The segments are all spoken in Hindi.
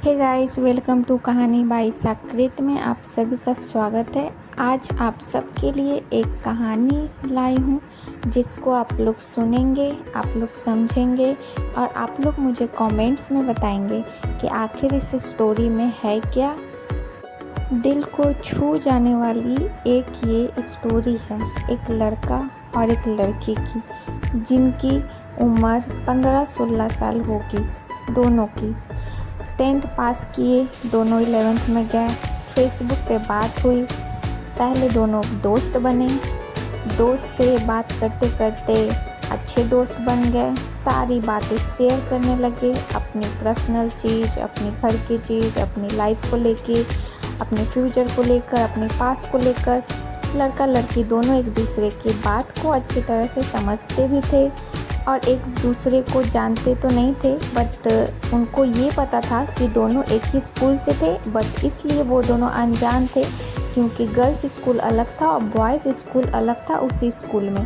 हे गाइस, वेलकम टू कहानी बाई साकृत में आप सभी का स्वागत है। आज आप सबके लिए एक कहानी लाई हूँ जिसको आप लोग सुनेंगे, आप लोग समझेंगे और आप लोग मुझे कमेंट्स में बताएंगे कि आखिर इस स्टोरी में है क्या। दिल को छू जाने वाली एक ये स्टोरी है एक लड़का और एक लड़की की, जिनकी उम्र 15-16 साल होगी दोनों की। 10th पास किए, दोनों 11th में गए। फेसबुक पे बात हुई, पहले दोनों दोस्त बने। दोस्त से बात करते करते अच्छे दोस्त बन गए। सारी बातें शेयर करने लगे, अपनी पर्सनल चीज़, अपनी घर की चीज़, अपनी लाइफ को लेके, अपने फ्यूचर को लेकर, अपने पास्ट को लेकर। लड़का लड़की दोनों एक दूसरे की बात को अच्छी तरह से समझते भी थे और एक दूसरे को जानते तो नहीं थे, बट उनको ये पता था कि दोनों एक ही स्कूल से थे। बट इसलिए वो दोनों अनजान थे क्योंकि गर्ल्स स्कूल अलग था और बॉयज़ स्कूल अलग था उसी स्कूल में।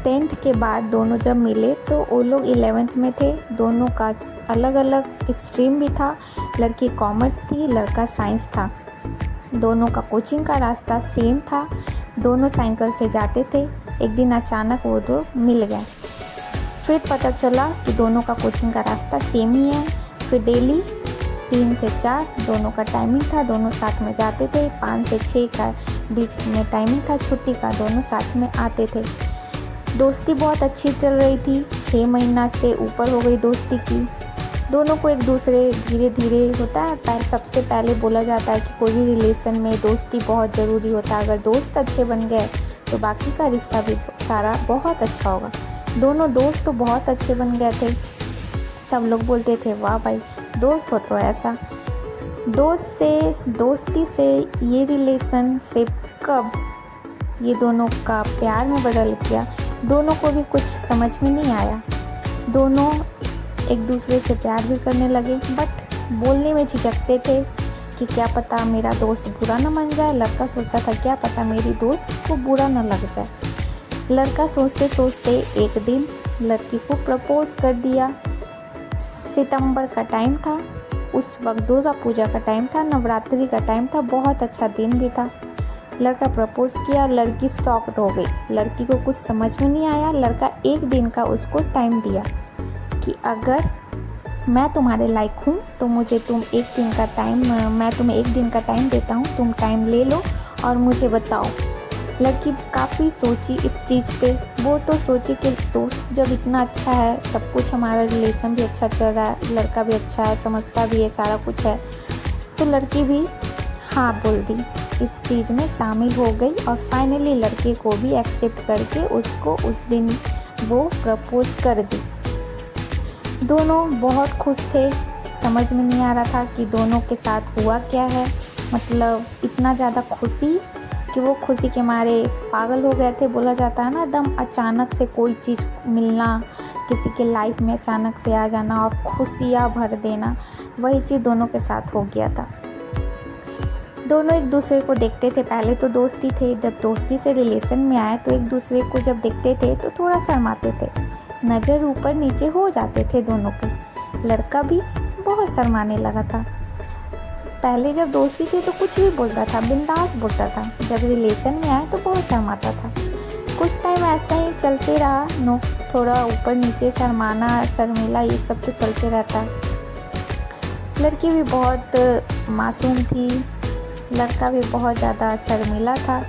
10th के बाद दोनों जब मिले तो वो लोग 11th में थे। दोनों का अलग अलग स्ट्रीम भी था, लड़की कॉमर्स थी, लड़का साइंस था। दोनों का कोचिंग का रास्ता सेम था, दोनों साइकिल से जाते थे। एक दिन अचानक वो दो मिल गए। फिर पता चला कि दोनों का कोचिंग का रास्ता सेम ही है। फिर डेली 3 से 4 दोनों का टाइमिंग था, दोनों साथ में जाते थे। 5 से 6 का बीच में टाइमिंग था छुट्टी का, दोनों साथ में आते थे। दोस्ती बहुत अच्छी चल रही थी, 6 महीना से ऊपर हो गई दोस्ती की। दोनों को एक दूसरे धीरे धीरे होता है, सबसे पहले बोला जाता है कि कोई भी रिलेशन में दोस्ती बहुत ज़रूरी होता है। अगर दोस्त अच्छे बन गए तो बाकी का रिश्ता भी सारा बहुत अच्छा होगा। दोनों दोस्त तो बहुत अच्छे बन गए थे। सब लोग बोलते थे वाह भाई दोस्त हो तो ऐसा। दोस्ती से ये रिलेशनशिप कब ये दोनों का प्यार में बदल गया, दोनों को भी कुछ समझ में नहीं आया। दोनों एक दूसरे से प्यार भी करने लगे, बट बोलने में झिझकते थे कि क्या पता मेरा दोस्त बुरा न मान जाए। लड़का सोचता था क्या पता मेरी दोस्त को बुरा न लग जाए। लड़का सोचते सोचते एक दिन लड़की को प्रपोज कर दिया। सितंबर का टाइम था, उस वक्त दुर्गा पूजा का टाइम था, नवरात्रि का टाइम था, बहुत अच्छा दिन भी था। लड़का प्रपोज किया, लड़की शॉक्ड हो गई। लड़की को कुछ समझ में नहीं आया। लड़का एक दिन का उसको टाइम दिया कि अगर मैं तुम्हारे लायक हूँ तो मुझे तुम एक दिन का टाइम, मैं तुम्हें एक दिन का टाइम देता हूँ, तुम टाइम ले लो और मुझे बताओ। लड़की काफ़ी सोची इस चीज़ पे। वो तो सोची कि दोस्त जब इतना अच्छा है, सब कुछ हमारा रिलेशन भी अच्छा चल रहा है, लड़का भी अच्छा है, समझता भी है, सारा कुछ है, तो लड़की भी हाँ बोल दी, इस चीज़ में शामिल हो गई। और फाइनली लड़के को भी एक्सेप्ट करके उसको उस दिन वो प्रपोज कर दी। दोनों बहुत खुश थे, समझ में नहीं आ रहा था कि दोनों के साथ हुआ क्या है। मतलब इतना ज़्यादा खुशी कि वो खुशी के मारे पागल हो गए थे। बोला जाता है ना, एकदम अचानक से कोई चीज़ मिलना, किसी के लाइफ में अचानक से आ जाना और खुशियाँ भर देना, वही चीज़ दोनों के साथ हो गया था। दोनों एक दूसरे को देखते थे, पहले तो दोस्ती थे, जब दोस्ती से रिलेशन में आए तो एक दूसरे को जब देखते थे तो थोड़ा शर्माते थे, नज़र ऊपर नीचे हो जाते थे दोनों के। लड़का भी बहुत शर्माने लगा था। पहले जब दोस्ती थी तो कुछ भी बोलता था, बिंदास बोलता था, जब रिलेशन में आए तो बहुत शर्माता था। कुछ टाइम ऐसा ही चलते रहा, थोड़ा ऊपर नीचे शर्माना, शर्मिला, ये सब तो चलते रहता है। लड़की भी बहुत मासूम थी, लड़का भी बहुत ज़्यादा शर्मिला था।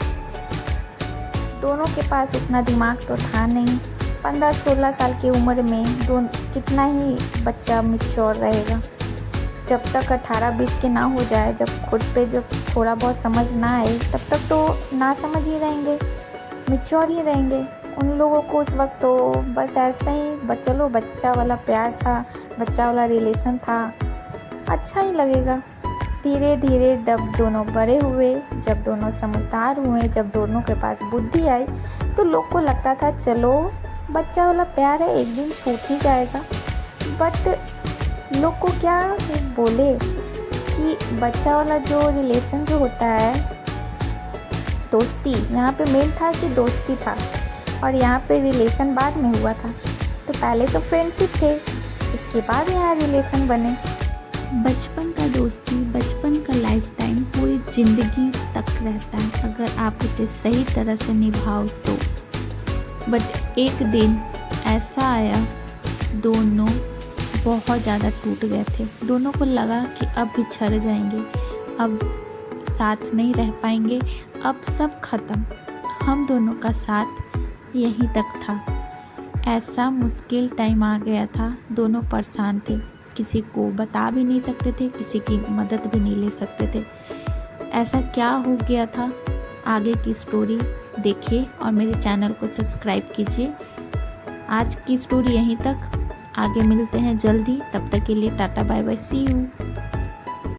दोनों के पास उतना दिमाग तो था नहीं। 15-16 साल की उम्र में कितना ही बच्चा मैच्योर रहेगा। जब तक 18-20 के ना हो जाए, जब खुद पे जब थोड़ा बहुत समझ ना आए, तब तक तो ना समझ ही रहेंगे, मैच्योर ही रहेंगे। उन लोगों को उस वक्त तो बस ऐसे ही चलो बच्चा वाला प्यार था, बच्चा वाला रिलेशन था, अच्छा ही लगेगा। धीरे धीरे जब दोनों बड़े हुए, जब दोनों समझदार हुए, जब दोनों के पास बुद्धि आई, तो लोग को लगता था चलो बच्चा वाला प्यार है, एक दिन छूट ही जाएगा। बट लोग को क्या बोले कि बच्चा वाला जो रिलेशन जो होता है, दोस्ती, यहाँ पे मेन था कि दोस्ती था और यहाँ पे रिलेशन बाद में हुआ था। तो पहले तो फ्रेंडशिप थे, उसके बाद यहाँ रिलेशन बने। बचपन का दोस्ती, बचपन का लाइफ टाइम पूरी ज़िंदगी तक रहता है अगर आप उसे सही तरह से निभाओ तो। बट एक दिन ऐसा आया, दोनों बहुत ज़्यादा टूट गए थे। दोनों को लगा कि अब बिछड़ जाएंगे, अब साथ नहीं रह पाएंगे, अब सब खत्म। हम दोनों का साथ यहीं तक था। ऐसा मुश्किल टाइम आ गया था, दोनों परेशान थे, किसी को बता भी नहीं सकते थे, किसी की मदद भी नहीं ले सकते थे। ऐसा क्या हो गया था, आगे की स्टोरी देखिए और मेरे चैनल को सब्सक्राइब कीजिए। आज की स्टोरी यहीं तक, आगे मिलते हैं जल्दी। तब तक के लिए tata bye bye, see you.